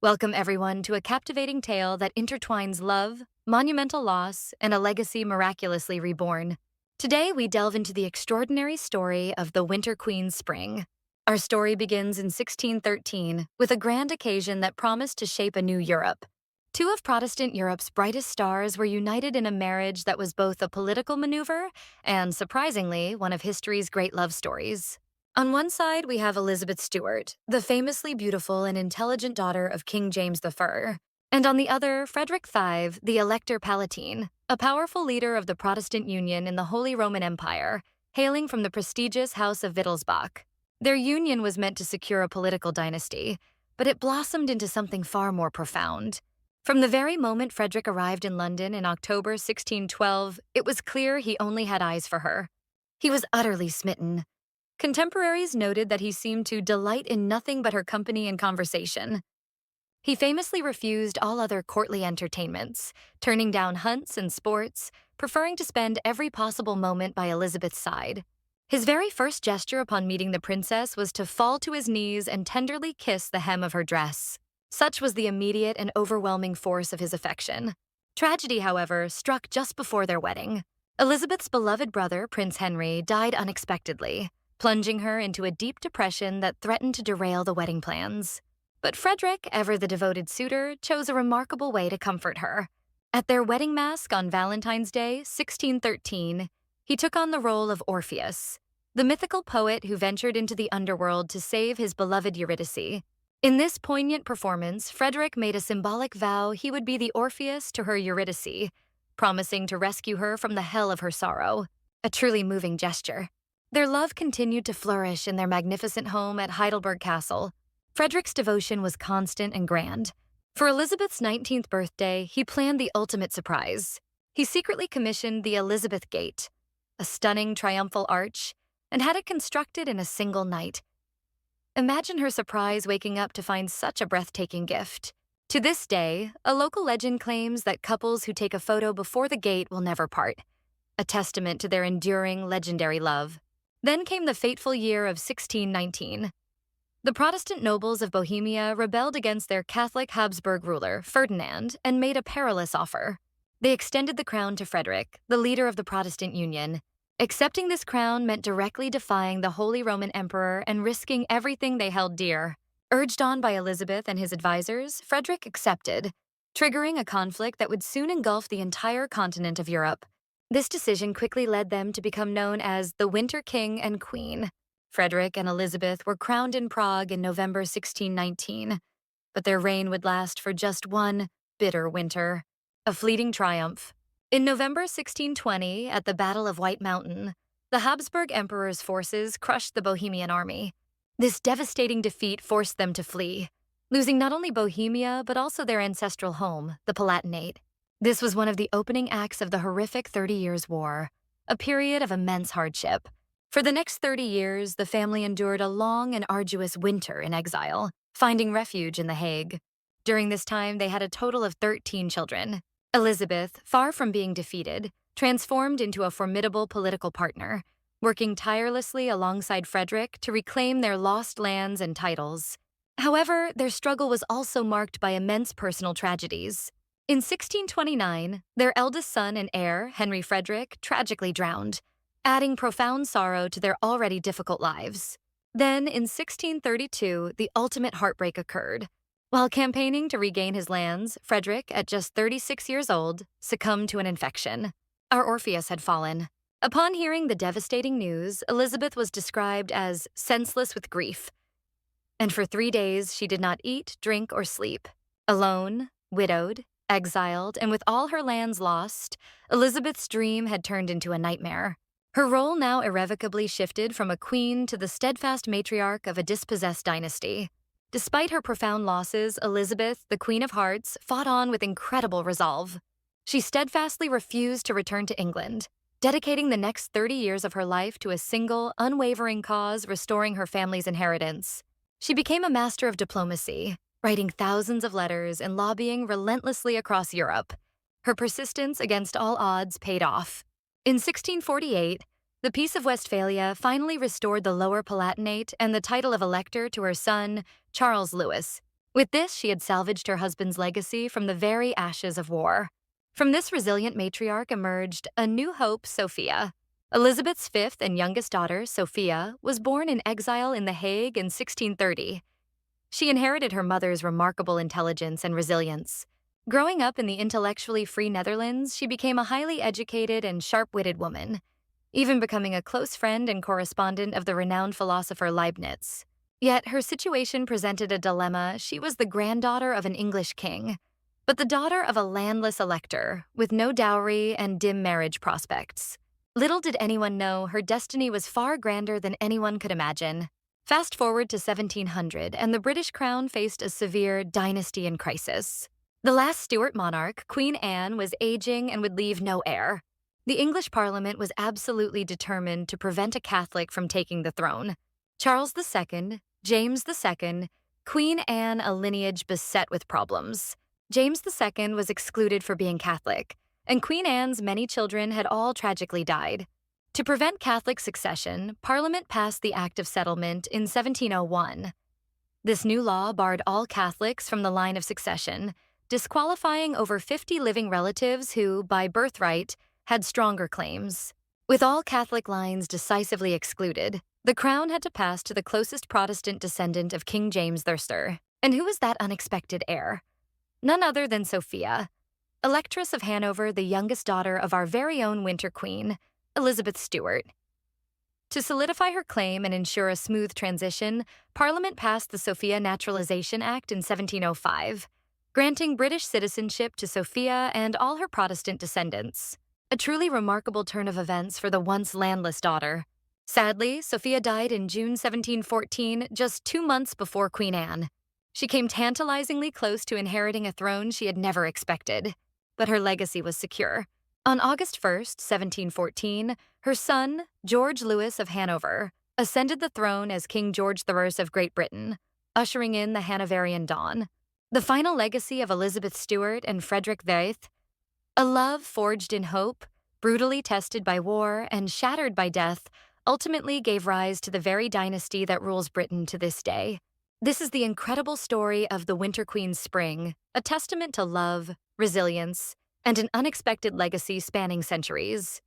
Welcome, everyone, to a captivating tale that intertwines love, monumental loss, and a legacy miraculously reborn. Today, we delve into the extraordinary story of the Winter Queen's Spring. Our story begins in 1613 with a grand occasion that promised to shape a new Europe. Two of Protestant Europe's brightest stars were united in a marriage that was both a political maneuver and, surprisingly, one of history's great love stories. On one side, we have Elizabeth Stuart, the famously beautiful and intelligent daughter of King James I, and on the other, Frederick V, the Elector Palatine, a powerful leader of the Protestant Union in the Holy Roman Empire, hailing from the prestigious House of Wittelsbach. Their union was meant to secure a political dynasty, but it blossomed into something far more profound. From the very moment Frederick arrived in London in October 1612, it was clear he only had eyes for her. He was utterly smitten. Contemporaries noted that he seemed to delight in nothing but her company and conversation. He famously refused all other courtly entertainments, turning down hunts and sports, preferring to spend every possible moment by Elizabeth's side. His very first gesture upon meeting the princess was to fall to his knees and tenderly kiss the hem of her dress. Such was the immediate and overwhelming force of his affection. Tragedy, however, struck just before their wedding. Elizabeth's beloved brother, Prince Henry, died unexpectedly, plunging her into a deep depression that threatened to derail the wedding plans. But Frederick, ever the devoted suitor, chose a remarkable way to comfort her. At their wedding masque on Valentine's Day, 1613, he took on the role of Orpheus, the mythical poet who ventured into the underworld to save his beloved Eurydice. In this poignant performance, Frederick made a symbolic vow he would be the Orpheus to her Eurydice, promising to rescue her from the hell of her sorrow. A truly moving gesture. Their love continued to flourish in their magnificent home at Heidelberg Castle. Frederick's devotion was constant and grand. For Elizabeth's 19th birthday, he planned the ultimate surprise. He secretly commissioned the Elizabeth Gate, a stunning triumphal arch, and had it constructed in a single night. Imagine her surprise waking up to find such a breathtaking gift. To this day, a local legend claims that couples who take a photo before the gate will never part, a testament to their enduring, legendary love. Then came the fateful year of 1619. The Protestant nobles of Bohemia rebelled against their Catholic Habsburg ruler, Ferdinand, and made a perilous offer. They extended the crown to Frederick, the leader of the Protestant Union. Accepting this crown meant directly defying the Holy Roman Emperor and risking everything they held dear. Urged on by Elizabeth and his advisors, Frederick accepted, triggering a conflict that would soon engulf the entire continent of Europe. This decision quickly led them to become known as the Winter King and Queen. Frederick and Elizabeth were crowned in Prague in November 1619, but their reign would last for just one bitter winter, a fleeting triumph. In November 1620, at the Battle of White Mountain, the Habsburg Emperor's forces crushed the Bohemian army. This devastating defeat forced them to flee, losing not only Bohemia but also their ancestral home, the Palatinate. This was one of the opening acts of the horrific 30 Years' War, a period of immense hardship. For the next 30 years, the family endured a long and arduous winter in exile, finding refuge in The Hague. During this time, they had a total of 13 children. Elizabeth, far from being defeated, transformed into a formidable political partner, working tirelessly alongside Frederick to reclaim their lost lands and titles. However, their struggle was also marked by immense personal tragedies. In 1629, their eldest son and heir, Henry Frederick, tragically drowned, adding profound sorrow to their already difficult lives. Then, in 1632, the ultimate heartbreak occurred. While campaigning to regain his lands, Frederick, at just 36 years old, succumbed to an infection. Our Orpheus had fallen. Upon hearing the devastating news, Elizabeth was described as senseless with grief. And for 3 days, she did not eat, drink, or sleep. Alone, widowed, exiled, and with all her lands lost, Elizabeth's dream had turned into a nightmare. Her role now irrevocably shifted from a queen to the steadfast matriarch of a dispossessed dynasty. Despite her profound losses, Elizabeth, the Queen of Hearts, fought on with incredible resolve. She steadfastly refused to return to England, dedicating the next 30 years of her life to a single, unwavering cause restoring her family's inheritance. She became a master of diplomacy, writing thousands of letters and lobbying relentlessly across Europe. Her persistence against all odds paid off. In 1648, the Peace of Westphalia finally restored the Lower Palatinate and the title of Elector to her son, Charles Louis. With this, she had salvaged her husband's legacy from the very ashes of war. From this resilient matriarch emerged a new hope, Sophia. Elizabeth's fifth and youngest daughter, Sophia, was born in exile in The Hague in 1630. She inherited her mother's remarkable intelligence and resilience. Growing up in the intellectually free Netherlands, she became a highly educated and sharp-witted woman, even becoming a close friend and correspondent of the renowned philosopher Leibniz. Yet her situation presented a dilemma. She was the granddaughter of an English king, but the daughter of a landless elector with no dowry and dim marriage prospects. Little did anyone know her destiny was far grander than anyone could imagine. Fast forward to 1700, and the British crown faced a severe dynasty in crisis. The last Stuart monarch, Queen Anne, was aging and would leave no heir. The English Parliament was absolutely determined to prevent a Catholic from taking the throne. Charles II, James II, Queen Anne, a lineage beset with problems. James II was excluded for being Catholic, and Queen Anne's many children had all tragically died. To prevent Catholic succession, Parliament passed the Act of Settlement in 1701. This new law barred all Catholics from the line of succession, disqualifying over 50 living relatives who, by birthright, had stronger claims. With all Catholic lines decisively excluded, the crown had to pass to the closest Protestant descendant of King James III. And who was that unexpected heir? None other than Sophia, Electress of Hanover, the youngest daughter of our very own Winter Queen, Elizabeth Stuart. To solidify her claim and ensure a smooth transition, Parliament passed the Sophia Naturalization Act in 1705, granting British citizenship to Sophia and all her Protestant descendants. A truly remarkable turn of events for the once landless daughter. Sadly, Sophia died in June 1714, just 2 months before Queen Anne. She came tantalizingly close to inheriting a throne she had never expected, but her legacy was secure. On August 1st, 1714, her son, George Louis of Hanover, ascended the throne as King George I of Great Britain, ushering in the Hanoverian dawn. The final legacy of Elizabeth Stuart and Frederick VIII, a love forged in hope, brutally tested by war, and shattered by death, ultimately gave rise to the very dynasty that rules Britain to this day. This is the incredible story of the Winter Queen's Spring, a testament to love, resilience, and an unexpected legacy spanning centuries.